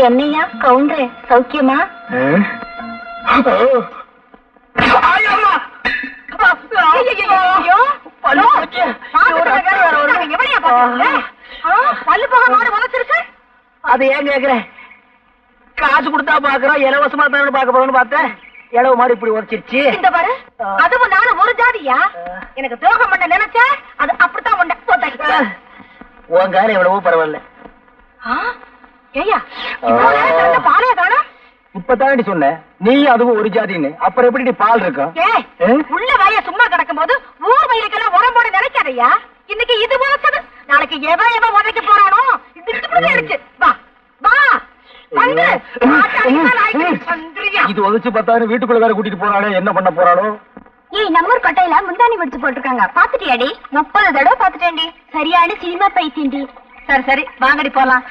என்னையா கவுண்டரே சௌக்கியமா? அது ஏன் கேக்குற? காசு கொடுத்தா பாக்குறோம், இலவசமா தானே பாக்க போறோம்னு பார்த்தேன். இளவு மாதிரி இப்படி உரைச்சிருச்சு. இந்த பாரு, அதுவும் நானும் ஒரு ஜாதியா? எனக்கு துரோகம் பண்ண நினைச்ச அது அப்படித்தான் உண்ட. உன் காலம் எவ்வளவோ பரவாயில்ல. பாலைய காணா? இப்பதானடி சொன்ன நீ அதுவும் ஒரு ஜாதின்னு. அப்புறம் எப்படி பால் இருக்கும்? உள்ள வய சும்மா கிடக்கும் போது ஊர் வயலுக்கெல்லாம் உடம்போட நினைக்காதையா. இன்னைக்கு இது போச்சது, நாளைக்கு எவன் உதைக்க போறானோ இது. வா வா இது உதச்சு பார்த்தாரு. வீட்டுக்குள்ள வேற கூட்டிட்டு போறாளே, என்ன பண்ண போறாளோ? ஏய், நம்ம கொட்டையில முந்தானி முடிச்சு போட்டிருக்காங்க, பாத்துட்டியாடி? 30 தடவை பாத்துட்டேன்டி. சரியான சினிமா பைத்தியண்டி. சரி சரி வாங்கடி போலாம்.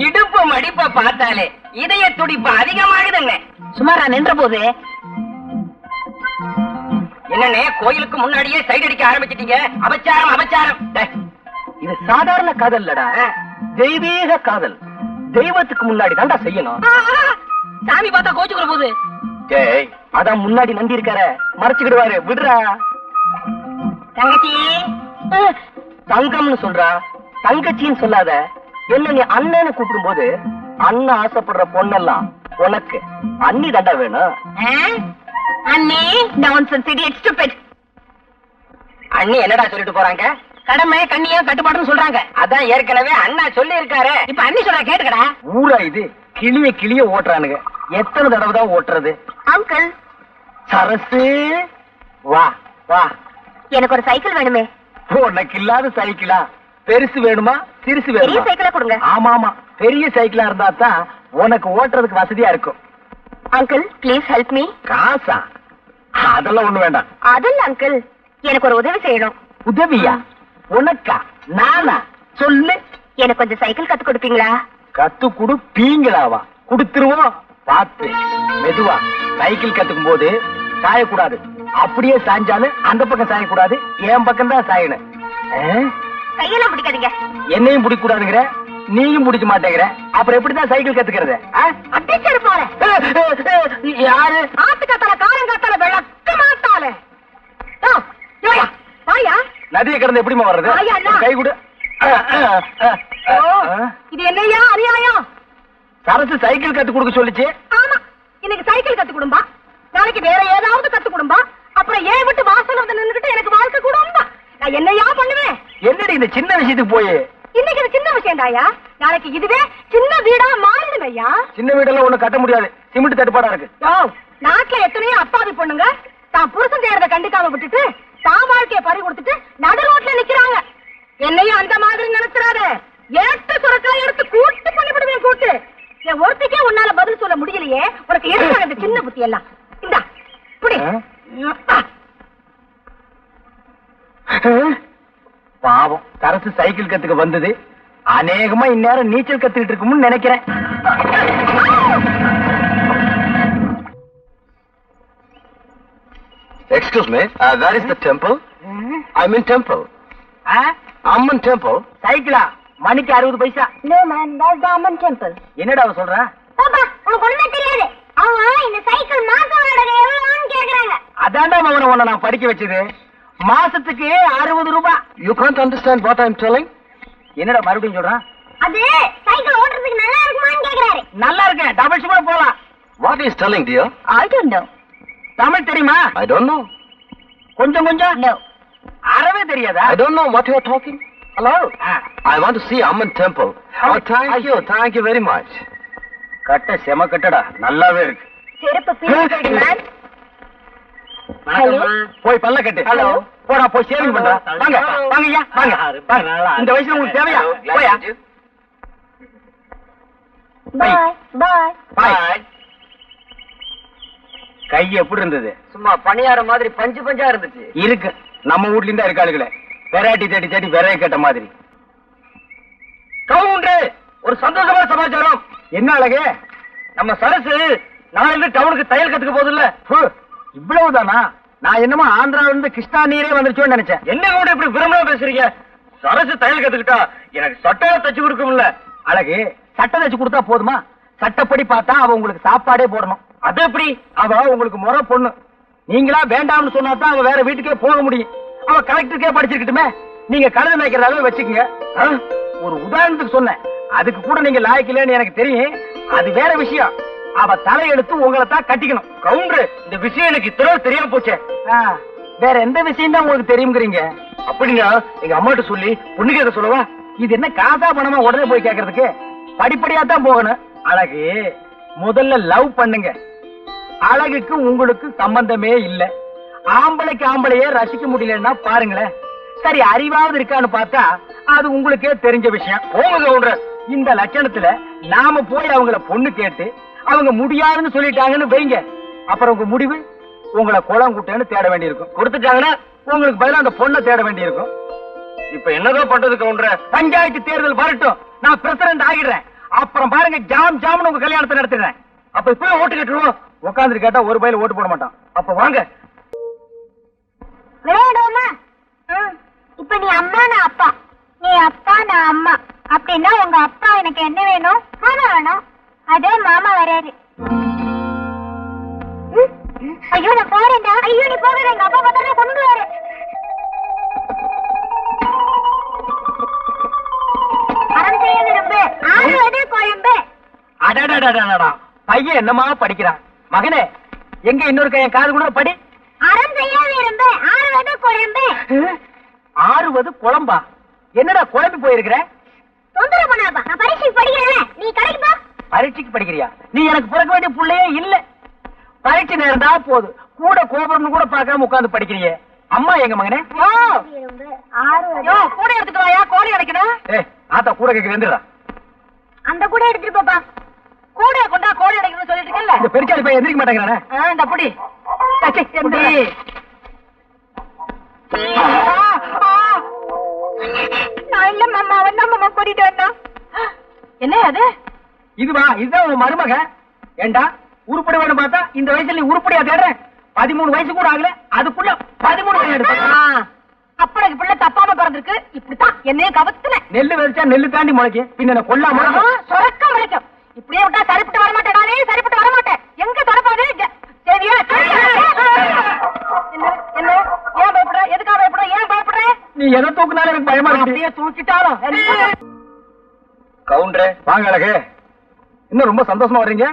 இடுப்பு மடிப்ப பார்த்தாலே இதய துடிப்பு அதிகமாகுதுங்க. சுமாரா நின்ற போது என்னன்னே கோயிலுக்கு முன்னாடியே சைடு அடிக்க ஆரம்பிச்சிட்டீங்க. அபச்சாரம் அபச்சாரம். இது சாதாரண காதல் இல்லடா, தெய்வீக காதல். தெய்வத்துக்கு முன்னாடி தான்டா செய்யணும். சாமி பார்த்தா கோச்சுக்கிற போது அதான் முன்னாடி நம்பி இருக்கார, மறைச்சுக்கிடுவாரு. விடுறா. தங்கச்சி தங்கம்னு சொல்றா, தங்கச்சின்னு சொல்லாத. என்ன நீ அண்ணன்னு கூப்பிடும் போது அண்ணன் ஆசைப்படுற பொண்ணெல்லாம் உனக்கு அண்ணி தாண்டா வேணும். அண்ணே நான்சென்ஸ் இடியட் ஸ்டூபிட். அண்ணி என்னடா சொல்லிட்டு போறாங்க? கடமை கண்ணியம் கட்டுப்பாடுன்னு சொல்றாங்க. அதான் ஏற்கனவே அண்ணா சொல்லி இருக்காரு. இப்ப அண்ணி சொல்ற கேட்டுக்கடா. ஊரா இது கிளிய கிளிய ஓட்டுறானுங்க. எத்தனை தடவை தான் ஓட்டுறது? அங்கிள் சரசு வா வா. எனக்கு ஒரு சைக்கிள் வேணுமே. உனக்கு இல்லாத சைக்கிளா? பெருசு வேணுமா சிறுசு பெரிய வேணுமா? சைக்கிளா கொடுங்க. ஆமா ஆமா, பெரிய சைக்கிளா இருந்தா தான் உனக்கு ஓட்டுறதுக்கு வசதியா இருக்கும். Uncle please help me. காசா? அதெல்லாம் ஒண்ணு வேண்டாம். அதில்ல அங்கிள், எனக்கு ஒரு உதவி செய்யணும். உதவியா? உனக்கா? நானா? சொல்லு. எனக்கு கொஞ்சம் சைக்கிள் கத்து கொடுப்பீங்களா? கத்து கொடுப்பீங்களாவா? கொடுத்துருவோம். பார்த்து மெதுவா. சைக்கிள் கத்துக்கும் போது சாயக்கூடாது. அப்படியே சாஞ்சாலும் அந்த பக்கம் சாயக்கூடாது, என் பக்கம் தான் சாயணும். கையெல்லாம் பிடிக்காதீங்க. என்னையும் பிடிக்க கூடாதுங்கிற, நீயும் பிடிக்க மாட்டேங்கிற. அப்புறம் எப்படிதான் சைக்கிள் கத்துக்கிறது? அடிச்சரு போற யாரு? ஆத்துக்காத்தால காரங்காத்தால விளக்க மாட்டால. வாயா. நதியை கடந்து எப்படிமா வர்றது? கை கொடு. இது என்னையா அநியாயம்? சரசு சைக்கிள் கத்து கொடுக்க சொல்லிச்சு. ஆமா, இன்னைக்கு சைக்கிள் கத்து கொடும்பா, நாளைக்கு வேற ஏதாவது கத்து கொடும்பா, அப்புறம் ஏன் விட்டு வாசல் வந்து நின்னுகிட்டு எனக்கு வாழ்க்கை கொடும்பா. நான் என்னையா பண்ணுவேன்? என்னடி இந்த சின்ன விஷயத்துக்கு போய்? இன்னைக்கு இது சின்ன விஷயம் தாயா, நாளைக்கு இதுவே சின்ன வீடா மாறிடுங்க ஐயா. சின்ன வீடெல்லாம் ஒண்ணு கட்ட முடியாது, சிமெண்ட் தட்டுப்பாடா இருக்கு. நாட்டுல எத்தனையோ அப்பாவி பொண்ணுங்க தான் புருஷன் செய்யறத கண்டுக்காம விட்டுட்டு தான் வாழ்க்கைய பறி கொடுத்துட்டு நடு ரோட்ல நிக்கிறாங்க. என்னையும் அந்த மாதிரி நினைச்சிடாத. ஏட்டு சுரக்கெல்லாம் எடுத்து கூட்டு பண்ணிவிடுவேன். கூட்டு என் ஒருத்திக்கே உன்னால பதில் சொல்ல முடியலையே, உனக்கு எடுத்தாங்க இந்த சின்ன புத்தி எல்லாம். இந்தா புடி. பாவம், சரசு சைக்கிள் கத்துக்க வந்தது அநேகமா இந்நேரம் நீச்சல் கத்துக்கிட்டு இருக்கும்னு நினைக்கிறேன். Excuse me, where is the temple? I'm in temple. Amman temple. சைக்கிளா? மணிக்கு 60 பைசா. No man, that's the Amman temple. என்னடா அவ சொல்றா? பாப்பா, உனக்கு ஒண்ணுமே தெரியாது. அவங்க இந்த சைக்கிள் மாச வாடகை எவ்வளவுன்னு கேக்குறாங்க. அதான்டா மகனை உன்னை நான் படிக்க வச்சது. மாசத்துக்கு 60 ரூபாய். You can't understand what I'm telling? என்னடா மறுபடியும் சொல்றான்? அது சைக்கிள் ஓட்டுறதுக்கு நல்லா இருக்குமான்னு கேக்குறாரு. நல்லா இருக்கு, டபுள் ஷிப்ல போலாம். What is telling, dear? I don't know. Tamil தெரியுமா? I don't know. கொஞ்சம் கொஞ்சம். No. அறவே தெரியாதா? I don't know what you are talking. Hello? I want to see Amman temple. Oh, thank you very much. கட்ட செம கட்டடா, நல்லாவே இருக்கு. செருப்பு பீஸ் மேன். ஹலோ, போய் பல்ல கட்டு. ஹலோ, போடா போய் சேவிங் பண்றா. வாங்க வாங்க ஐயா, வாங்க. இந்த வயசுல உங்களுக்கு தேவையா? போயா. By by by. கை எப்படி இருந்தது? சும்மா பணியார மாதிரி பஞ்சு பஞ்சா இருந்துச்சு. இருக்கு, நம்ம வீட்ல இருந்தா இருக்காளுங்களே. வெரைட்டி தேடி தேடி விரைய கட்ட மாதிரி. கவுண்டர், ஒரு சந்தோஷமான சமாச்சாரம். என்ன அழகு? நம்ம சரசு நாளைக்கு டவுனுக்கு தையல் கத்துக்க போதில்ல. இவ்வளவுதானா? நான் என்னமோ ஆந்திரால இருந்து கிருஷ்ணா நீரே வந்துருச்சோன்னு நினைச்சேன். என்ன கூட இப்படி விரும்ப பேசுறீங்க? சரசு தையல் கத்துக்கிட்டா எனக்கு சட்டையை தச்சு கொடுக்கும்ல. அழகு, சட்டை தச்சு கொடுத்தா போதுமா? சட்டப்படி பார்த்தா அவ உங்களுக்கு சாப்பாடே போடணும். அது எப்படி? அவ உங்களுக்கு முறை பொண்ணு. நீங்களா வேண்டாம்னு சொன்னா தான் அவ வேற வீட்டுக்கே போக முடியும். அவ கலெக்டருக்கே படிச்சிருக்கட்டுமே. நீங்க கழுத மேய்க்கிறதாவே வச்சுக்கோங்க. ஒரு உதாரணத்துக்கு சொன்னேன். அதுக்கு கூட நீங்க லாய்க்கலன்னு எனக்கு தெரியும். அது வேற விஷயம். அவ தலையெடுத்து உங்களை தான் கட்டிக்கணும். கவுண்டரு, இந்த விஷயம் எனக்கு இத்தனை தெரியாம போச்சே. வேற எந்த விஷயம் தான் உங்களுக்கு தெரியுங்கிறீங்க? அப்படின்னா எங்க அம்மாட்ட சொல்லி பொண்ணு கேட்க சொல்லவா? இது என்ன காசா பணமா உடனே போய் கேட்கறதுக்கு? படிப்படியா தான் போகணும். அழகு, முதல்ல லவ் பண்ணுங்க. அழகுக்கு உங்களுக்கு சம்பந்தமே இல்ல. ஆம்பளைக்கு ஆம்பளையே ரசிக்க முடியலன்னா பாருங்களேன். சரி, அறிவாவது இருக்கான்னு பார்த்தா அது உங்களுக்கே தெரிஞ்ச விஷயம். போங்க கவுண்டர். இந்த லட்சணத்துல நாம போய் அவங்கள பொண்ணு கேட்டு அவங்க முடியாதுன்னு சொல்லிட்டாங்கன்னு வைங்க. அப்புறம் உங்க முடிவு உங்களை குளம் குட்டேன்னு தேட வேண்டியிருக்கும். கொடுத்துட்டாங்கன்னா உங்களுக்கு பதிலா அந்த பொண்ணை தேட வேண்டியிருக்கும். இப்ப என்னதான் பண்றது கவுண்டர்? பஞ்சாயத்து தேர்தல் வரட்டும், நான் பிரசிடண்ட் ஆகிடுறேன். அப்புறம் பாருங்க, ஜாம் ஜாம்னு உங்க கல்யாணத்தை நடத்துறேன். அப்ப இப்ப ஓட்டு கேட்டுருவோம். உட்காந்துட்டு கேட்டா ஒரு பையில ஓட்டு போட மாட்டான். அப்ப வாங்க விளையாடுவோமா? இப்ப நீ அம்மா, நான் அப்பா. நீ அப்பா, நான் அம்மா. அப்படின்னா உங்க அப்பா எனக்கு என்ன வேணும்? பணம் வேணும். அதே மாமா வராரு. ஐயோ, நான் போறேன்டா. ஐயோ, நீ போகிறேன். எங்க அப்பா பார்த்தா கொண்டு வர. அறம் செய்ய விரும்பு, ஆறுவது கொழும்பு. அடடடடடா, பையன் என்னமா படிக்கிறான். மகனே, எங்க இன்னொரு கையன் காது கூட படி. அறம் செய்ய விரும்பு, ஆறுவது கொழும்பு. ஆறுவது குழம்பா? என்னடா குழம்பி போயிருக்கிற? தொந்தரவு பண்ணாப்பா, நான் பரீட்சைக்கு படிக்கிறேன். நீ கடைக்கு போ. பரீட்சைக்கு படிக்கிறியா? நீ எனக்கு பிறக்க வேண்டிய புள்ளையே இல்ல. பரீட்சை நேரம் தான் போது, கூட கோபுரம் கூட பார்க்காம உட்கார்ந்து படிக்கிறியே. அம்மா எங்க மகனே? கூட எடுத்துட்டு வாயா, கோழி அடைக்கணும். ஆத்தா கூட கேட்க வந்துடுறா. அந்த கூட எடுத்துட்டு போப்பா. கூட கொண்டா கோழி அடைக்கணும்னு சொல்லிட்டு இருக்கல. இந்த பெருச்சாளி பையன் எந்திரிக்க மாட்டேங்கிறானே. இந்த புடி என்ன அது? இதுவா? இதுதான் உன் மருமக. ஏண்டா உருப்படி வேணும் பார்த்தா இந்த வயசுல நீ உருப்படியா தேடுற? 13 வயசு கூட ஆகல, அதுக்குள்ள 13 வயசு. அப்பனுக்கு பிள்ளை தப்பாம பிறந்திருக்கு. இப்படித்தான் என்னைய கவத்துல. நெல்லு விதைச்சா நெல்லு தாண்டி முளைக்கும். பின்ன கொல்லாம சொரக்க முளைக்கும். இப்படியே விட்டா சரிப்பட்டு வரமாட்டேன். நானே சரிப்பட்டு வரமாட்டேன். எங்க தரப்பாது? சரியா? என்ன ஏன் பயப்படுற? எதுக்காக பயப்படுற? ஏன் பயப்படுற? நீ எதை தூக்குனாலும் எனக்கு பயமா இருக்கு. அப்படியே தூக்கிட்டாலும். கவுண்டரே வாங்க. அழகு, இன்னும் ரொம்ப சந்தோஷமா வர்றீங்க.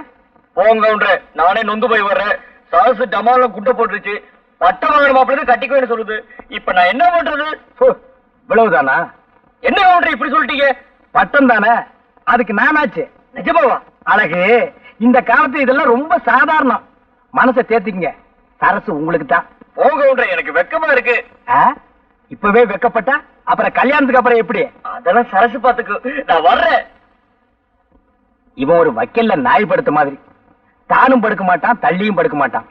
போங்க கவுண்டரே, நானே நொந்து போய் வர்றேன். சாசு டமால குட்டை போட்டுருச்சு. பட்டம் வாங்கின மாப்பிள்ளை கட்டிக்குவேன்னு சொல்லுது. இப்ப நான் என்ன பண்றது? இவ்வளவுதானா? என்ன கவுண்டர் இப்படி சொல்லிட்டீங்க? பட்டம் தானே, அதுக்கு நானாச்சு. நிஜமாவா? அழகு, இந்த காலத்துல இதெல்லாம் ரொம்ப சாதாரணம். மனசை தேத்திக்கங்க. சரசு உங்களுக்கு தான். போங்க கவுண்டர், எனக்கு வெக்கமா இருக்கு. இப்பவே வெக்கப்பட்டா அப்புறம் கல்யாணத்துக்கு அப்புறம் எப்படி? அதெல்லாம் சரசு பாத்துக்கு. நான் வர்றேன். இவன் ஒரு வக்கல்ல நாய் படுத்த மாதிரி. தானும் படுக்க மாட்டான், தள்ளியும் படுக்க மாட்டான்.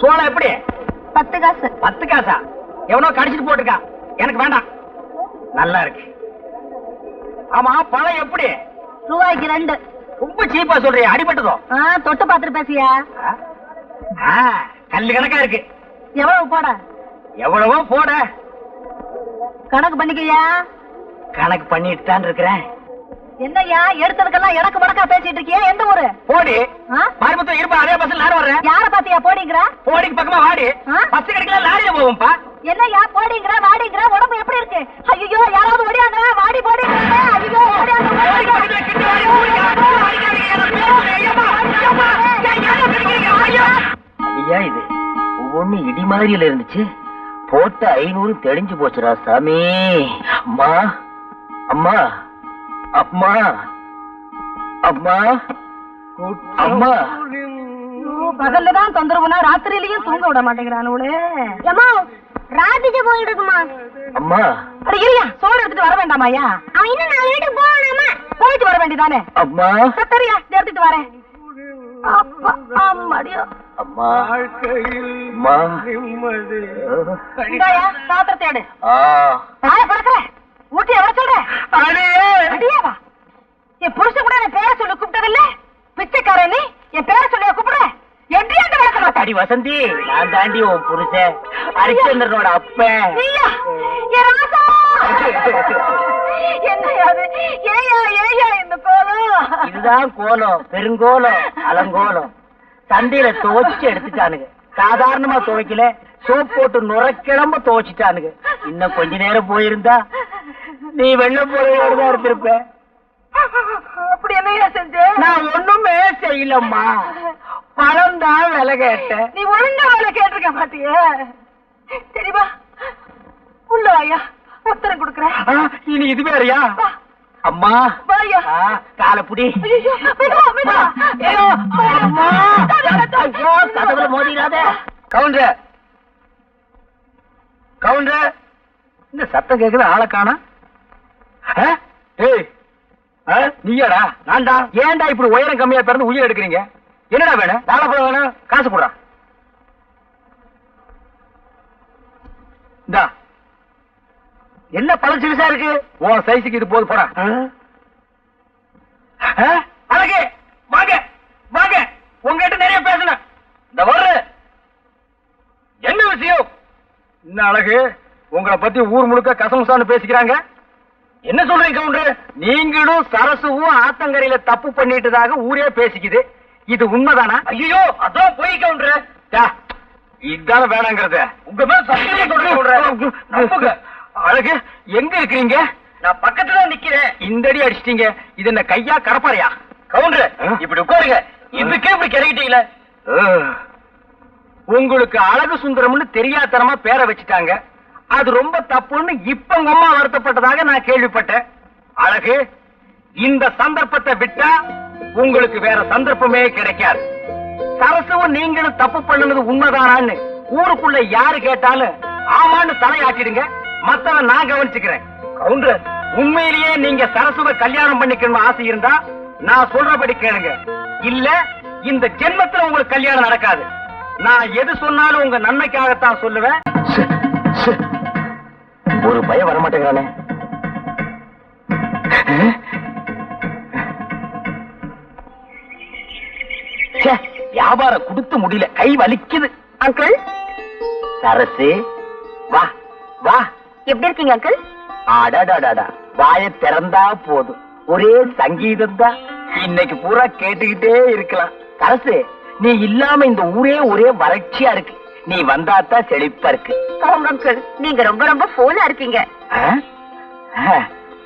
சோளம் எப்படி? 10 காசு. 10 காசா? எவனோ கடிச்சிட்டு போட்டிருக்கான். எனக்கு வேண்டாம். நல்லா இருக்கு. ஆமா, பழம் எப்படி? ரூபாய்க்கு 2. ரொம்ப சீப்பா சொல்றியா? அடிபட்டதோ? தொட்டு பாத்துட்டு பேசியா? கல்லு கணக்கா இருக்கு. எவ்வளவு போட? எவ்வளவோ போட. கணக்கு பண்ணிக்கையா? கணக்கு பண்ணிட்டு தான் இருக்கிறேன். என்னய்யா எடுத்ததுக்கெல்லாம் எனக்கு வடக்கா பேசிட்டு இருக்கியா? எந்த ஊரு? போடி. மருமத்தம் இருப்பா. அதே பஸ்ல நானும் வர்றேன். யார பாத்தியா போடிங்கற? போடிக்கு பக்கமா வாடி. பஸ் கிடைக்கல, லாரியில போவோம்பா. என்னய்யா போடிங்கற வாடிங்கற? உடம்பு எப்படி இருக்கு? ஐயோ, யாராவது ஓடியாங்க. வாடி போடிங்கற. ஐயோ, ஓடியாங்க. ஐயா, இது ஒவ்வொன்னு இடி மாதிரியில இருந்துச்சு. போட்ட 500 தெளிஞ்சு போச்சுடா சாமி. அம்மா, அம்மா, அம்மா, அம்மா, அம்மா. பகல்லதான் தொந்தரவுனா ராத்திரியிலயும் தூங்க விட மாட்டேங்கிறானே. ஏமா ராத்திரி போயிட்டு இருக்குமா? அம்மா, அட இல்லையா, சோறு எடுத்துட்டு வர வேண்டாமாயா? அவன் இன்னும் 4 வீட்டுக்கு போகணுமா? போயிட்டு வர வேண்டியதானே? அம்மா, சரியா, எடுத்துட்டு வரேன். அப்பா, அம்மாடியோ. அம்மா, அம்மா, இந்தாயா, பாத்திரத்தை எடு. தாய பழக்கல ஊட்டி எவ்வளவு சொல்ற? அடியாவா? என் புருஷன் கூட என் பேரை சொல்லி கூப்பிட்டதில்ல. பிச்சைக்காரன் நீ என் பேரை சொல்லியா கூப்பிடுற? எப்படி அந்த விளக்க மாட்டேன்? அடி வசந்தி, நான் தாண்டி உன் புருஷன் ஹரிச்சந்திரனோட அப்பன். நீயா? என் ராசா! என்னையா அது? ஏயா இந்த கோலம்? இதுதான் கோலம், பெருங்கோலம், அலங்கோலம். சந்தையில துவைச்சு எடுத்துட்டானுங்க. சாதாரணமா துவைக்கல, சோப் போட்டு நுரைக்கிழம்ப துவைச்சிட்டானுங்க. இன்னும் கொஞ்ச நேரம் போயிருந்தா நீ வெள்ள போறதோடதான் இருந்திருப்ப. அப்படி என்னையா செஞ்ச? நான் ஒண்ணுமே செய்யலம்மா, பழம் தான் விலை கேட்டேன். நீ ஒழுங்கா வேலை கேட்டிருக்க மாட்டியே. சரிவா, உள்ள வாயா, உத்தரம் கொடுக்குறேன். இனி இது வேறையா? அம்மா வாயா. காலப்புடி. ஐயோ, மெதுவா, மெதுவா. ஐயோ, அம்மா. ஐயோ, கதவுல மோதிராத. கவுண்டர், கவுண்டர், இந்த சத்தம் கேக்குது, ஆளை காணா. ஏய், நீயாடா? நான்டா. ஏன்டா இப்படி உயரம் கம்மியா பிறந்து உயிர் எடுக்கிறீங்க? என்னடா வேணும்? வாழைப்பழம் வேணும், காசு போடுறா. இந்தா. என்ன பழம் சிறுசா இருக்கு? உன் சைஸுக்கு இது போது, போடா. அழகு, வாங்க வாங்க, உங்ககிட்ட நிறைய பேசணும். இந்த வர்ற என்ன விஷயம்? என்ன அழகு, உங்களை பத்தி ஊர் முழுக்க கசமுசான்னு பேசிக்கிறாங்க. என்ன சொல்றீங்க கவுண்டர்? நீங்களும் சரசுவும் ஆத்தங்கரையில தப்பு பண்ணிட்டதாக ஊரே பேசிக்குது. இது உண்மைதானா? ஐயோ, அதான் போய் கவுண்டர். இதான வேணாங்கிறத உங்க மேல சத்தியம் சொல்றேன். அழகு, எங்க இருக்கிறீங்க? நான் பக்கத்துல நிக்கிறேன். இந்த அடி அடிச்சிட்டீங்க. இது என்ன கையா கடப்பாறையா? கவுண்டர், இப்படி உட்காருங்க. இதுக்கே இப்படி கிடைக்கிட்டீங்களே. உங்களுக்கு அழகு சுந்தரம்னு தெரியாதனமா பேரை வச்சுட்டாங்க. அது ரொம்ப தப்புன்னு இப்ப உங்க அம்மா வருத்தப்பட்டதாக நான் கேள்விப்பட்டேன். அழகு, இந்த சந்தர்ப்பத்தை விட்டா உங்களுக்கு வேற சந்தர்ப்பமே கிடைக்காது. சரசுவும் நீங்களும் தப்பு பண்ணுனது உண்மைதானான்னு ஊருக்குள்ள யாரு கேட்டாலும் ஆமான்னு தலையாட்டிடுங்க. மத்தவன் நான் கவனிச்சுக்கிறேன். கவுண்டர், உண்மையிலேயே நீங்க சரசுவை கல்யாணம் பண்ணிக்கணும் ஆசை இருந்தா நான் சொல்றபடி கேளுங்க. இல்ல இந்த ஜென்மத்துல உங்களுக்கு கல்யாணம் நடக்காது. நான் எது சொன்னாலும் உங்க நன்மைக்காகத்தான் சொல்லுவேன். ஒரு பயம் வரமாட்டேங்கிறானே. வியாபாரம் கொடுத்து முடியல, கை வலிக்குது. அங்கிள், சரசு, வா வா. எப்படி இருக்கீங்க அங்கிள்? அடாடாடாடா, வாயை திறந்தா போதும், ஒரே சங்கீதம் தான். இன்னைக்கு பூரா கேட்டுக்கிட்டே இருக்கலாம். சரசு, நீ இல்லாம இந்த ஊரே ஒரே வறட்சியா இருக்கு. நீ வந்தாத்தான் செழிப்பா இருக்கு. அங்கிள், நீங்க ரொம்ப ரொம்ப போனா இருக்கீங்க.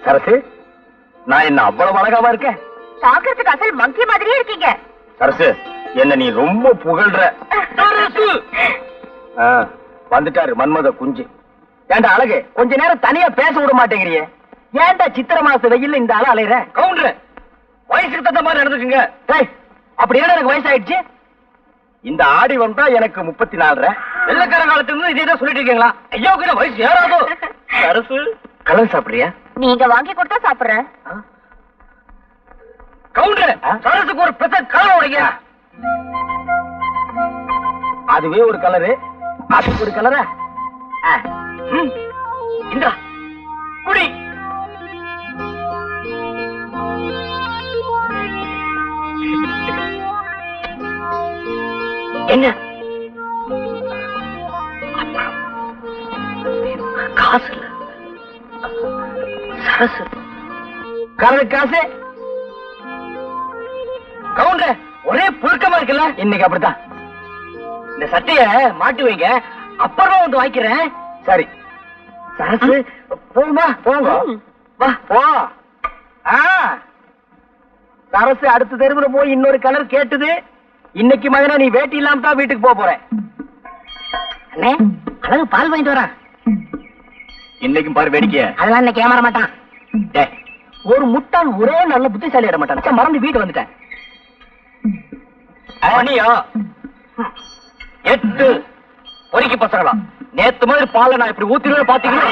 சரசு, நான் என்ன அவ்வளவு அழகாவா இருக்கேன்? பாக்குறதுக்கு அசல் மங்கி மாதிரியே இருக்கீங்க. சரசு, என்ன நீ ரொம்ப புகழ்ற. வந்துட்டாரு மன்மத குஞ்சு. ஏண்டா அழகு, கொஞ்ச நேரம் தனியா பேச விட மாட்டேங்கிறியே? ஏன்டா சித்திர மாச வெயில்ல இந்த ஆள அலையற? கவுண்டர், வயசுக்கு தகுந்த மாதிரி நடந்துக்குங்க. அப்படி என்ன எனக்கு வயசாயிடுச்சு? இந்த ஆடி வந்தா எனக்கு 34. வெள்ளக்கார காலத்துல இருந்து இதே தான் சொல்லிட்டு இருக்கீங்களா? ஐயோக்கு வயசு ஏறாதோ? சரசு, கலர் சாப்பிடுறியா? நீங்க வாங்கி கொடுத்தா சாப்பிடுறேன். கவுண்டர், சரசுக்கு ஒரு பெத்த கலர் உடைங்க. அதுவே ஒரு கலரு, அதுக்கு ஒரு கலரா? இந்த குடி. என்ன காசு இல்ல. சரசு, கலர் காசு. கவுண்டர், ஒரே புழுக்கமா இருக்குல்ல? இன்னைக்கு அப்படித்தான். இந்த சட்டைய மாட்டி வைங்க, அப்புறமா வந்து வாங்கிக்கிறேன். சரி. சரசு, போகுமா? போங்க, வா போ. சரசு அடுத்த தெருவுல போய் இன்னொரு கலர் கேட்டுது. இன்னைக்கு மகனா நீ வேட்டி இல்லாம தான் வீட்டுக்கு போக போறேன். அண்ணே, அழகு பால் வாங்கிட்டு வரேன். இன்னைக்கும் பாரு வேடிக்கை. அதெல்லாம் இன்னைக்கு ஏமாற மாட்டான். ஒரு முட்டாள் ஒரே நல்ல புத்திசாலி ஆட மாட்டான். மறந்து வீட்டு வந்துட்டேன். மணியா 8 பொறுக்கி பசங்களாம். நேத்து மாதிரி பாலை நான் இப்படி ஊத்திடுவேன் பாத்தீங்களா?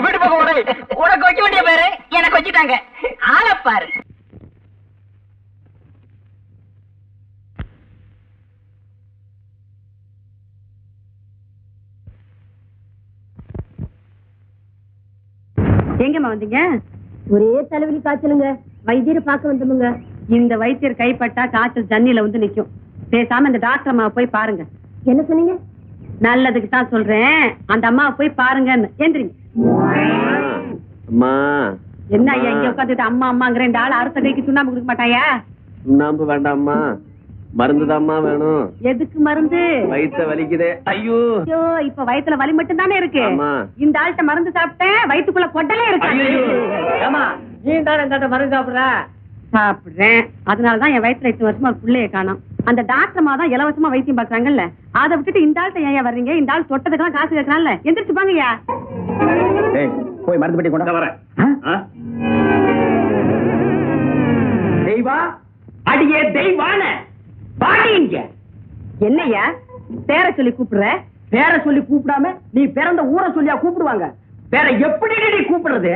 வீட்டு பக்கம் உனக்கு வைக்க வேண்டிய பேரு எனக்கு வச்சுட்டாங்க. ஆளப்பாரு. எங்கம்மா வந்தீங்க? ஒரே தலைவலி காய்ச்சலுங்க. வைத்தியரை பார்க்க வந்தோமுங்க. இந்த வைத்தியர் கைப்பட்டா காய்ச்சல் ஜன்னில வந்து நிக்கும். பேசாம இந்த டாக்டர் அம்மாவை போய் பாருங்க. என்ன சொன்னீங்க? நல்லதுக்கு தான் சொல்றேன், அந்த அம்மாவை போய் பாருங்கன்னு. எந்திரிங்க. அம்மா என்ன ஐயா இங்க உட்காந்துட்டு அம்மா அம்மாங்கிற இந்த ஆள் அடுத்த கைக்கு சுண்ணாம்பு கொடுக்க மாட்டாயா? சுண்ணாம்பு வேண்டாம்மா, மருந்துதாம்மா வேணும். எதுக்கு மருந்து? வயித்த வலிக்குதே. ஐயோ ஐயோ, இப்ப வயித்துல வலி மட்டும் தானே இருக்கு. இந்த ஆள்கிட்ட மருந்து சாப்பிட்டேன், வயிற்றுக்குள்ள கொட்டலே இருக்கு. நீ தானே மருந்து சாப்பிடுற? சாப்பிடுறேன், அதனாலதான் என் வயித்துல 8 வருஷமா ஒரு பிள்ளைய காணோம். அந்த டாக்டர்மா தான் இலவசமா வைத்தியம் பாக்குறாங்கல்ல, அதை விட்டுட்டு இந்த ஆள்கிட்ட ஏன் வர்றீங்க? இந்த ஆள் தொட்டதுக்கெல்லாம் காசு கேட்கறான்ல, எந்திரிச்சு பாங்கய்யா. போய் மருந்து பெட்டி கொண்டு வரேன். தெய்வா, அடியே தெய்வான பாடிங்க. என்னய்யா பேரை சொல்லி கூப்பிடுற? பேரை சொல்லி கூப்பிடாம நீ பிறந்த ஊரை சொல்லியா கூப்பிடுவாங்க? வேற எப்படி நீ கூப்பிடுறது?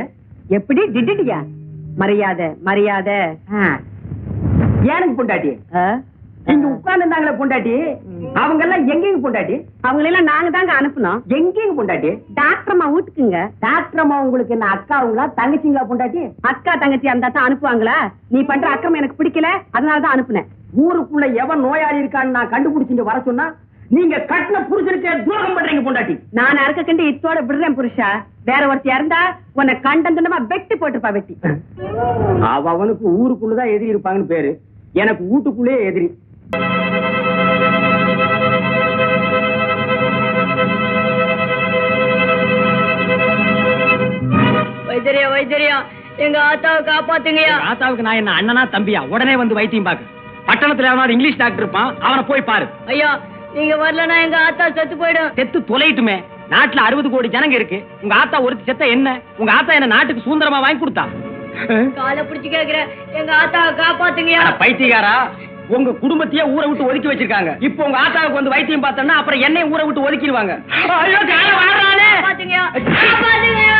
எப்படி டிடிடியா? மரியாதை மரியாதை. ஏனுக்கு பொண்டாட்டி? இங்க உட்கார்ந்து இருந்தாங்களே பொண்டாட்டி, அவங்க எல்லாம் எங்கேயும் பொண்டாட்டி? அவங்களெல்லாம் நாங்க தாங்க அனுப்புனோம். எங்கேயும் பொண்டாட்டி? டாக்டர் அம்மா வீட்டுக்குங்க. டாக்டர் அம்மா உங்களுக்கு என்ன அக்காவுங்களா தங்கச்சிங்களா பொண்டாட்டி? அக்கா தங்கச்சி அந்த தான் அனுப்புவாங்களா? நீ பண்ற அக்கிரமம் எனக்கு பிடிக்கல, அதனாலதான் அனுப்புனேன். ஊருக்குள்ள எவன் நோயாளி இருக்கான்னு நான் கண்டுபிடிச்சிட்டு வர சொன்னா நீங்க கட்டின புருஷனுக்கே துரோகம் பண்றீங்க பொண்டாட்டி. நான் அறுக்க கண்டு இத்தோட விடுறேன் புருஷா. வேற ஒருத்தி இருந்தா உன்னை கண்டந்தனமா வெட்டி போட்டுப்பா. வெட்டி அவனுக்கு ஊருக்குள்ளதான் எதிரி இருப்பாங்கன்னு பேரு, எனக்கு வீட்டுக்குள்ளே எதிரி. வைத்திரியா வைத்திரியா, எங்க ஆத்தாவை காப்பாத்துங்கயா. ஆத்தாவுக்கு நான் என்ன அண்ணனா தம்பியா? உடனே வந்து வைத்தியம் பாக்கு. பட்டணத்துல எவனாவது இங்கிலீஷ் டாக்டர் இருப்பான், அவனை போய் பாரு. ஐயா நீங்க வரலன்னா எங்க ஆத்தா செத்து போயிடும். செத்து தொலைட்டுமே, நாட்டுல 60 கோடி ஜனங்க இருக்கு. உங்க ஆத்தா ஒருத்தி செத்த என்ன? உங்க ஆத்தா என்ன நாட்டுக்கு சுதந்திரமா வாங்கி கொடுத்தா? காலை பிடிச்சு கேக்குறேன், எங்க ஆத்தாவை காப்பாத்துங்கயா. பைத்தியக்காரா, உங்க குடும்பத்தையே ஊரை விட்டு ஒதுக்கி வச்சிருக்காங்க. இப்போ உங்க ஆத்தாவுக்கு வந்து வைத்தியம் பார்த்தோம்னா அப்புறம் என்னையும் ஊரை விட்டு ஒதுக்கிடுவாங்க. ஐயோ காலை வாடுறானே. காப்பாத்துங்கயா காப்பாத்துங்கயா.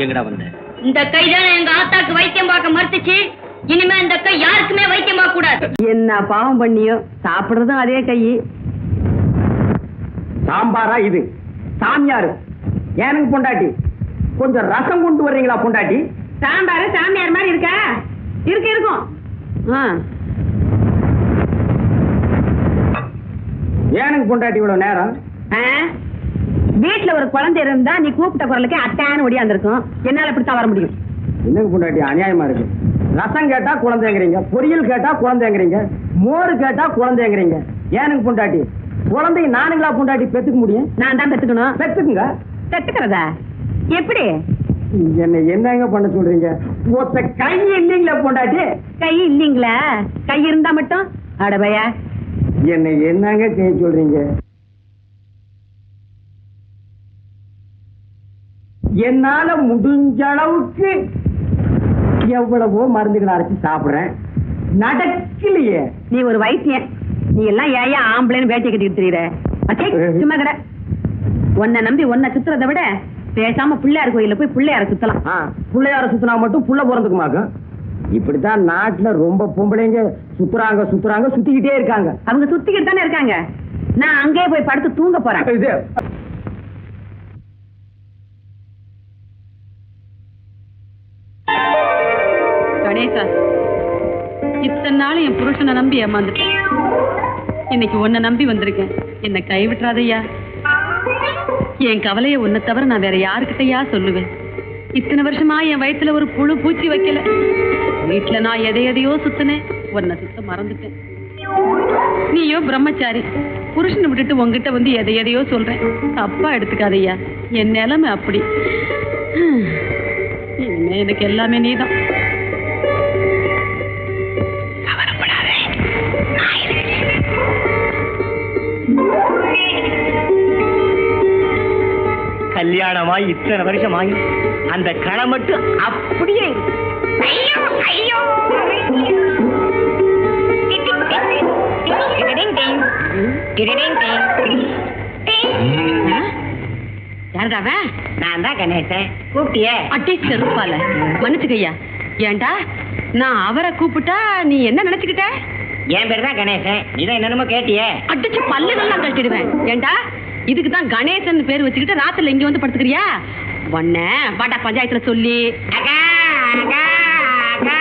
எங்கடா வந்த? இந்த கை தானே எங்க ஆத்தாக்கு வைத்தியம் பார்க்க மறுத்துச்சு. இனிமே இந்த கை யாருக்குமே வைத்தியம் பார்க்க கூடாது. என்ன பாவம் பண்ணியோ, சாப்பிடுறதும் அதே கை. சாம்பாரா இது? சாமியாரு ஏனுங்க பொண்டாட்டி, கொஞ்சம் ரசம் கொண்டு வர்றீங்களா பொண்டாட்டி? சாம்பாரு சாமியார் மாதிரி இருக்கா? இருக்கு இருக்கும். ஏனுங்க பொண்டாட்டி இவ்வளவு நேரம்? வீட்டுல ஒரு குழந்தை இருந்தா நீ கூப்பிட்ட குரலுக்கு அட்டான்னு ஒடியாந்துருக்கும். என்னால இப்படித்தான் வர முடியும். என்னங்க பொண்டாட்டி அநியாயமா இருக்கு. ரசம் கேட்டா குழந்தைங்கிறீங்க, பொரியல் கேட்டா குழந்தைங்கிறீங்க, மோரு கேட்டா குழந்தைங்கிறீங்க. ஏனுங்க பொண்டாட்டி, குழந்தைங்க நானுங்களா பொண்டாட்டி பெத்துக்க முடியும்? நான் தான் பெத்துக்கணும். பெத்துக்குங்க. பெத்துக்கிறதா எப்படி? என்ன என்னங்க பண்ண சொல்றீங்க? ஒத்த கை இல்லீங்களா பொண்டாட்டி? கை இல்லீங்களா? கை இருந்தா மட்டும் அடபையா என்ன என்னங்க கை சொல்றீங்க? என்னால முடிஞ்ச அளவுக்கு எவ்வளவோ மருந்துகளை அரைச்சு சாப்பிடுறேன், நடக்கலையே. நீ ஒரு வைத்தியன், நீ எல்லாம் ஏயா ஆம்பளைன்னு வேட்டி கட்டிட்டு தெரியுற? சும்மா கடை. உன்னை நம்பி உன்னை சுத்துறதை விட பேசாம பிள்ளையார் கோயில போய் பிள்ளையார சுத்தலாம். பிள்ளையார சுத்தினா மட்டும் புள்ள பிறந்துக்குமாக்கும். இப்படித்தான் நாட்டுல ரொம்ப பொம்பளைங்க சுத்துறாங்க சுத்துறாங்க சுத்திக்கிட்டே இருக்காங்க. அவங்க சுத்திக்கிட்டு தானே இருக்காங்க. நான் அங்கேயே போய் படுத்து தூங்க போறேன். இது கணேசா, இத்தனை நாள் என் புருஷனை நம்பி ஏமாந்துட்டேன். இன்னைக்கு உன்னை நம்பி வந்திருக்கேன். என்னை கைவிட்டுறாதையா. என் கவலைய உன்னை தவிர நான் வேற யாருக்கிட்டயா சொல்லுவேன்? இத்தனை வருஷமா என் வயித்துல ஒரு புழு பூச்சி வைக்கல. வீட்டுல நான் எதையோ சுத்தினேன், உன்னை சுத்த மறந்துட்டேன். நீயோ பிரம்மச்சாரி, புருஷனை விட்டுட்டு உங்ககிட்ட வந்து எதையோ சொல்றேன். தப்பா எடுத்துக்காதையா, என் நிலைமை அப்படி. இனிமே எனக்கு எல்லாமே நீதான். கல்யாணமாய் இத்தனை வருஷமாயி அந்த கடை மட்டும் அப்படியே யாருடாவன்? நான் தான் கணேசன். கூப்பிட்டியே? அட்டி செருப்பால மன்னிச்சுக்கையா. ஏண்டா நான் அவரை கூப்பிட்டா நீ என்ன நினைச்சுக்கிட்ட? என் பேர் தான் கணேசன். நீதான் என்னென்னமோ கேட்டியே. அடிச்சு பல்லுகள்லாம் கட்டிடுவேன். ஏண்டா இதுக்கு தான் கணேசன் பேர் வச்சுக்கிட்டு ராத்திரில இங்க வந்து படுத்துக்கிறியா? ஒன்ன பாட்டா பஞ்சாயத்துல சொல்லி அக்கா அக்கா அக்கா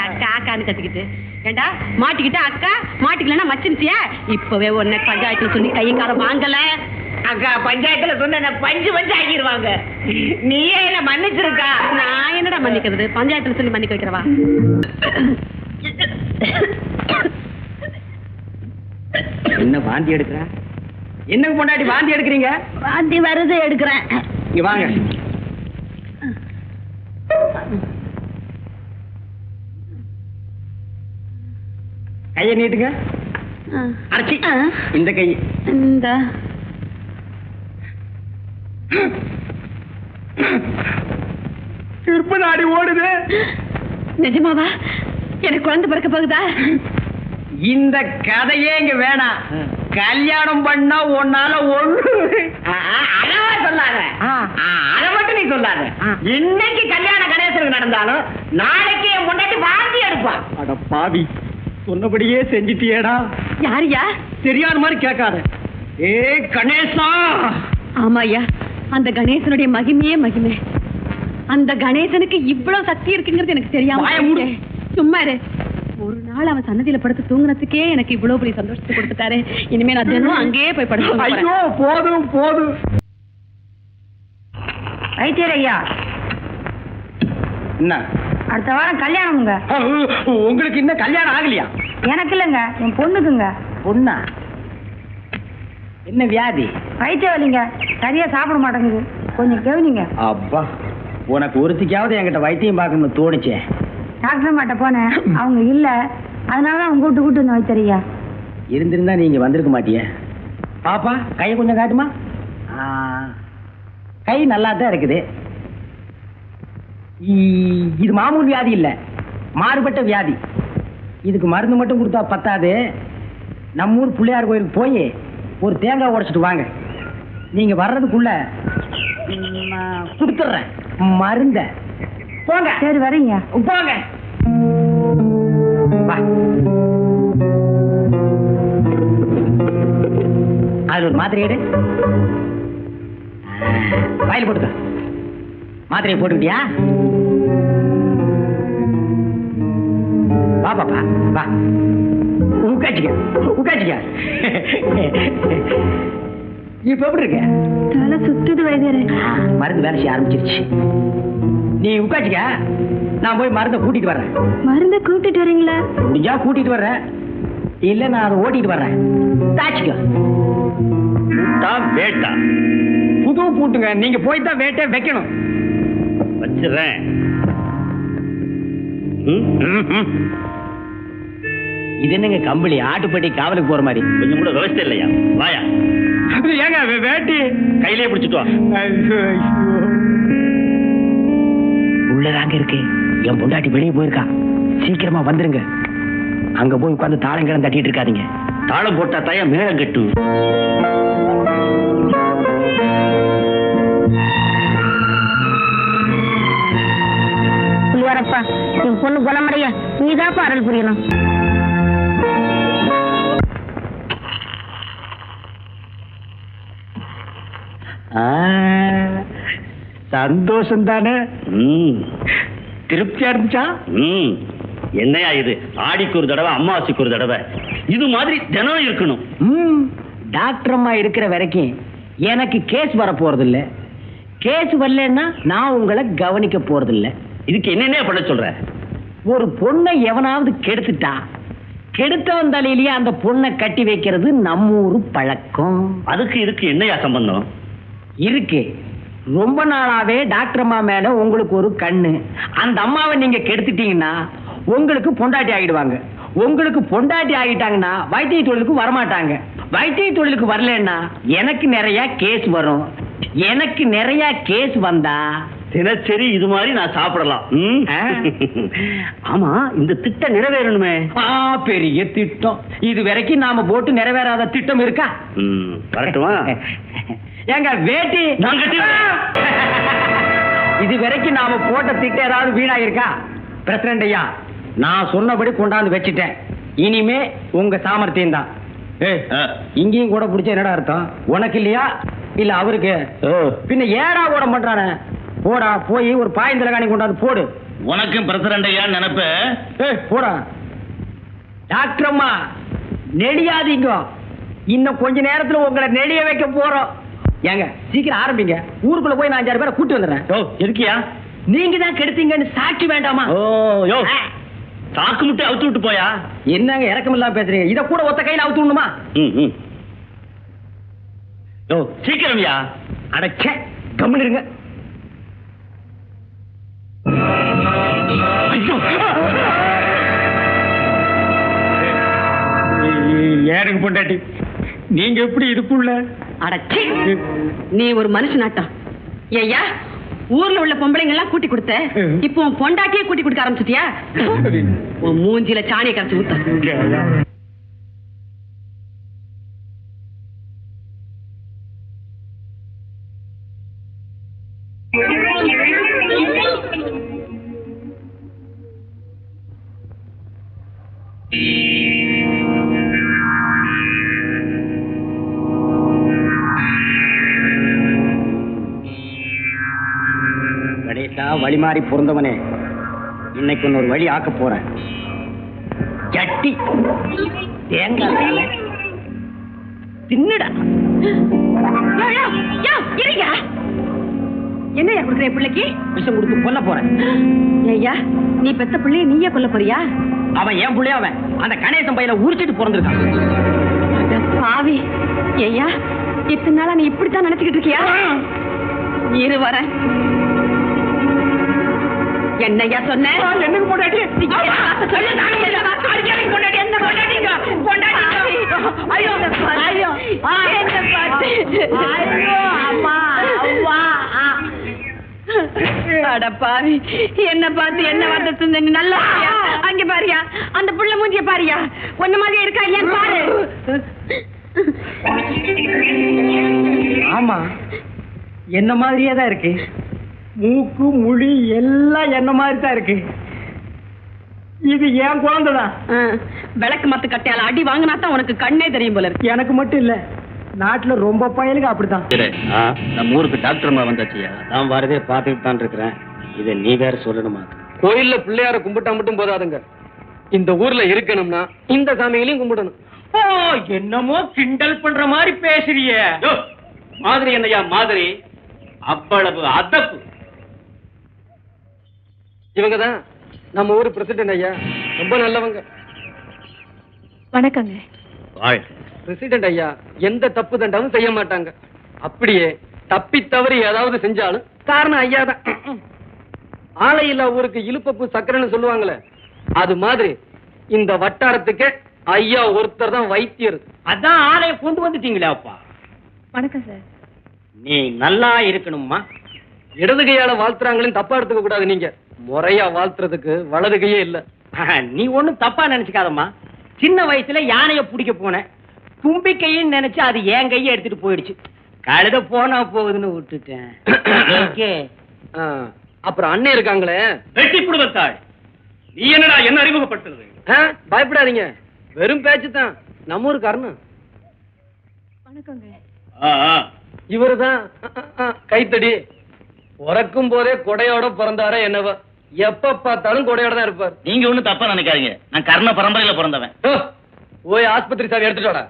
அக்கா அக்கான்னு கத்திக்கிட்டு ஏண்டா மாட்டிக்கிட்ட அக்கா மாட்டிக்கலன்னா மச்சிருச்சியா? இப்பவே உன்னை பஞ்சாயத்துல சொல்லி கையங்கார வாங்கல. அக்கா பஞ்சாயத்துல சொன்ன பஞ்சு ஆக்கிடுவாங்க. நீயே என்ன மன்னிச்சிருக்கா? நான் என்னடா மன்னிக்கிறது? பஞ்சாயத்துல சொல்லி மன்னிக்க வைக்கிறவா? என்ன வாந்தி எடுக்கிற? என்னங்க பொண்டாட்டி வாந்தி எடுக்கிறீங்க? வாந்தி வருது எடுக்கிறேன். இங்க வாங்க. கையை நீட்டுங்க. அரைச்சி இந்த கை இந்த திருப்ப நாடி ஓடுது. நிஜமாவா? எனக்கு குழந்தை பிறக்க போகுதா? இந்த கதையே இங்க வேணாம். கல்யாணம் பண்ணா உன்னால ஒண்ணு அதவா சொல்லாத. அத மட்டும் நீ சொல்லாத. இன்னைக்கு கல்யாணம் கணேசனுக்கு நடந்தாலும் நாளைக்கு என் முன்னாடி வாந்தி எடுப்பான். அட பாவி, சொன்னபடியே செஞ்சிட்டியேடா. யாரியா? தெரியாத மாதிரி கேட்காத. ஏ கணேசா. ஆமாய்யா, அந்த கணேசனுடைய மகிமையே மகிமை. அந்த கணேசனுக்கு இவ்வளவு சக்தி இருக்குங்கிறது எனக்கு தெரியாம. சும்மா இரு. ஒரு நாள் அவன் சன்னதியில படுத்து தூங்குறதுக்கே எனக்கு இவ்வளவு பெரிய சந்தோஷத்தை கொடுத்துட்டாரு. இனிமே நான் தினம் அங்கேயே போய் படுத்து. ஐயோ போதும் போதும். வைத்தியர் ஐயா, என்ன அடுத்த வாரம் கல்யாணம்ங்க. உங்களுக்கு இன்னும் கல்யாணம் ஆகலையா? எனக்கு இல்லைங்க, என் பொண்ணுக்குங்க. பொண்ணா? என்ன வியாதி? வயிற்று வலிங்க, சரியா சாப்பிட மாட்டேங்குது. கொஞ்சம் கவனிங்க. அப்பா, உனக்கு ஒருத்திக்காவது என்கிட்ட வைத்தியம் பார்க்கணும்னு தோணுச்சே. டாக்டர் மாட்ட போனேன், அவங்க இல்ல. அதனாலதான் அவங்க கூட்டு வந்து வைத்தறியா. இருந்திருந்தா நீங்க வந்திருக்க மாட்டிய. பாப்பா கையை கொஞ்சம் காட்டுமா. கை நல்லா தான் இருக்குது. இது மாமூல் வியாதி இல்ல, மாறுபட்ட வியாதி. இதுக்கு மருந்து மட்டும் கொடுத்தா பத்தாது. நம்ம ஊர் பிள்ளையார் கோயிலுக்கு போய் ஒரு தேங்காய் உடைச்சிட்டு வாங்க. நீங்க வர்றதுக்குள்ள கொடுத்துட்றேன் மருந்த. போங்க. சரி வரீங்க. போங்க. அதுல ஒரு மாத்திரை எடு. வாயில் போட்டுக்க. மாத்திரையை போட்டுக்கிட்டியா? வா பாப்பா வா. உட்காச்சிக்க உட்காச்சிக்க. இப்ப எப்படி இருக்க? தலை சுத்துது வைத்தியரே. மருந்து வேலை செய்ய ஆரம்பிச்சிருச்சு. நீ உட்காச்சிக்க, நான் போய் மருந்தை கூட்டிட்டு வர்றேன். மருந்தை கூட்டிட்டு வரீங்களா? முடிஞ்சா கூட்டிட்டு வர்றேன், இல்ல நான் அதை ஓட்டிட்டு வர்றேன். தாச்சிக்க. வேட்டா புது பூட்டுங்க, நீங்க போய் தான் வேட்டை வைக்கணும். வச்சிடறேன். இது என்னங்க கம்பளி? ஆட்டுப்பட்டி காவலுக்கு போற மாதிரி. கொஞ்சம் கூட விவசாயம் இல்லையா? வாயா. ஏங்க வேட்டி கையிலே பிடிச்சிட்டு வா. உள்ளதாங்க இருக்கு. என் பொண்டாட்டி வெளியே போயிருக்கா. சீக்கிரமா வந்துருங்க. அங்க போய் உட்கார்ந்து தாளங்கிழம் தட்டிட்டு இருக்காதீங்க. தாளம் போட்டா தாயா மேளம் கட்டு. வரப்பா, என் பொண்ணு குணமடைய நீதாப்பா அருள் புரியணும். சந்தோஷம் தானே? திருப்தியா இருந்துச்சா? என்னையா இது? ஆடிக்கு ஒரு தடவை, அம்மாவாசைக்கு ஒரு தடவை, இது மாதிரி தினம் இருக்கணும். டாக்டர் அம்மா இருக்கிற வரைக்கும் எனக்கு கேஸ் வர போறது இல்ல. கேஸ் வரலன்னா நான் உங்களை கவனிக்க போறது இல்ல. இதுக்கு என்னென்ன பண்ண சொல்ற? ஒரு பொண்ணை எவனாவது கெடுத்துட்டா, கெடுத்தவன் தலையிலேயே அந்த பொண்ணை கட்டி வைக்கிறது நம்ம ஊரு பழக்கம். அதுக்கு இதுக்கு என்னையா சம்பந்தம் இருக்கு? ரொம்ப நாளாவே டாக்டர் அம்மா மேல உங்களுக்கு ஒரு கண்ணு. அந்த அம்மாவை நீங்க கெடுத்துட்டீங்கன்னா உங்களுக்கு பொண்டாட்டி ஆகிடுவாங்க. உங்களுக்கு பொண்டாட்டி ஆகிட்டாங்கன்னா வைத்திய தொழிலுக்கு வரமாட்டாங்க. வைத்திய தொழிலுக்கு வரலன்னா எனக்கு நிறைய கேஸ் வரும். எனக்கு நிறைய கேஸ் வந்தா தினச்சரி இது மாதிரி நான் சாப்பிடலாம். ஆமா, இந்த திட்டம் நிறைவேறணுமே. பெரிய திட்டம். இது வரைக்கும் நாம போட்டு நிறைவேறாத திட்டம் இருக்கா? வரட்டுமா? ஏங்க வேட்டி நான் கட்டிடுறேன். இது வரைக்கும் நாம போட்ட திட்டம் ஏதாவது வீணாயிருக்கா? பிரசிடண்ட் ஐயா, நான் சொன்னபடி கொண்டாந்து வச்சுட்டேன். இனிமே உங்க சாமர்த்தியம் தான். இங்கேயும் கூட பிடிச்ச என்னடா அர்த்தம்? உனக்கு இல்லையா இல்ல அவருக்கு? பின்ன ஏடா ஓட பண்றானே? போடா, போய் ஒரு பாயந்தல காணி கொண்டாந்து போடு. உனக்கும் பிரசிடண்ட் ஐயா நினைப்பு. போடா. டாக்டர் அம்மா, நெடியாதீங்க. இன்னும் கொஞ்ச நேரத்துல உங்களை நெடிய வைக்க போறோம். ஏங்க சீக்கிரம் ஆரம்பிங்க. ஊருக்குள்ள போய் நான் 5-6 பேரை கூட்டி வந்துடுறேன். இருக்கியா? நீங்க தான் கெடுத்தீங்கன்னு சாட்சி வேண்டாமா? சாக்கு முட்டை அவுத்து விட்டு போயா? என்னங்க இறக்கம் இல்லாம பேசுறீங்க? இத கூட ஒத்த கையில அவுத்து விடணுமா? சீக்கிரம்யா. அடச்சே, கம்முன்னு இருங்க. ஏனுங்க பொண்டாட்டி, நீங்க எப்படி இதுக்குள்ள? அடச்சி, நீ ஒரு மனுஷனாட்டம். ஐயா, ஊர்ல உள்ள பொம்பளைங்க எல்லாம் கூட்டி கொடுத்த, இப்போ உன் பொண்டாட்டியே கூட்டி கொடுக்க ஆரம்பிச்சிட்டியா? உன் மூஞ்சில சாணியை கரைச்சு ஊத்த. வழி மாறி பொருந்தவனே, இன்னைக்கு ஒரு வழி ஆக்க போறேன். சட்டி தேங்காய் தின்னுடா. என்னையா கொடுக்குற பிள்ளைக்கு? விஷம் கொடுத்து கொல்ல போறேன். ஐயா, நீ பெத்த பிள்ளைய நீயே கொல்ல போறியா? அவன் ஏன் பிள்ளைய? அவன் அந்த கணேசன் பையில உரிச்சிட்டு பிறந்திருக்கான். பாவி. ஐயா, இத்தனை நாளா நீ இப்படித்தான் நினைச்சுக்கிட்டு இருக்கியா? இரு வர. என்னையா சொன்ன? என்னங்க பொண்டாட்டி? அடப்பாவி, என்ன பார்த்து என்ன வார்த்தை நல்லா அங்க பாரியா, அந்த புள்ள மூஞ்சிய பாரியா, ஒன்ன மாதிரி இருக்கா இல்லையான்னு பாரு. ஆமா, என்ன மாதிரியே தான் இருக்கு. மூக்கு முழி எல்லாம் என்ன மாதிரி தான் இருக்கு. இது ஏன் குழந்தைதான். விளக்கு மத்து கட்டையால அடி வாங்கினா தான் உனக்கு கண்ணே தெரியும் போல இருக்கு. எனக்கு மட்டும் இல்ல, நாட்டுல ரொம்ப பயலுக்கு அப்படித்தான். நம்ம ஊருக்கு டாக்டர் அம்மா வந்தாச்சியா? நான் வரதே பார்த்துட்டு தான் இருக்கிறேன். இதை நீ வேற சொல்லணுமா? கோயில்ல பிள்ளையார கும்பிட்டா மட்டும் போதாதுங்க. இந்த ஊர்ல இருக்கணும்னா இந்த சாமிகளையும் கும்பிடணும். என்னமோ கிண்டல் பண்ற மாதிரி பேசுறிய. மாதிரி என்னையா மாதிரி? அவ்வளவு அதப்பு. இவங்கதான் நம்ம ஊரு பிரசிடண்ட் ஐயா. ரொம்ப நல்லவங்க. வணக்கங்க. பிரசிடண்ட் ஐயா எந்த தப்பு தண்டாவும் செய்ய மாட்டாங்க. அப்படியே தப்பி தவறி ஏதாவது செஞ்சாலும் காரணம் ஐயா தான். ஆலையில்லா ஊருக்கு இழுப்பப்பு சக்கரைன்னு சொல்லுவாங்களே, அது மாதிரி இந்த வட்டாரத்துக்கு ஐயா ஒருத்தர் தான் வைத்தியர். அதான் ஆலையை கொண்டு வந்துட்டீங்களா அப்பா? வணக்கம் சார். நீ நல்லா இருக்கணும்மா. இடது கையால வாழ்த்துறாங்கன்னு தப்பா எடுத்துக்க கூடாது. நீங்க முறையா வாழ்த்துறதுக்கு வலது கையே இல்ல. நீ ஒண்ணும் தப்பா நினைச்சுக்காதம்மா. சின்ன வயசுல யானைய பிடிக்க போனேன். தும்பிக்கைன்னு நினைச்சு அது என் கையை எடுத்துட்டு போயிடுச்சு. கழுத போனா போகுதுன்னு விட்டுட்டேன். அப்புறம் அண்ணன் இருக்காங்களே, வெட்டி குடும்பத்தாள், நீ என்னடா என்ன அறிமுகப்படுத்துறது? பயப்படாதீங்க, வெறும் பேச்சு தான். நம்ம ஊருக்கு அருண். வணக்கங்க. இவருதான் கைத்தடி. பிறக்கும் போதே கொடையோட பிறந்தாரே என்னவோ, எப்ப பார்த்தாலும் கொடையோட தான் இருப்பார். நீங்க ஒண்ணும் தப்பா நினைக்காதீங்க, நான் கர்ண பரம்பரையில பிறந்தவன். போய் ஆஸ்பத்திரி சாவி எடுத்துட்டு வாடா.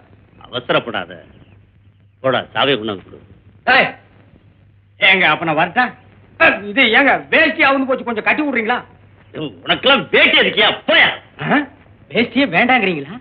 அவசரப்படாத, போடா சாவியை கொண்டாந்து. ஏங்க அப்ப நான் வரட்டா? இது ஏங்க வேஷ்டி ஆகுது போச்சு, கொஞ்சம் கட்டி விடுறீங்களா? உனக்கெல்லாம் வேட்டி இருக்கியா? போயா. வேஷ்டியே வேண்டாங்கிறீங்களா?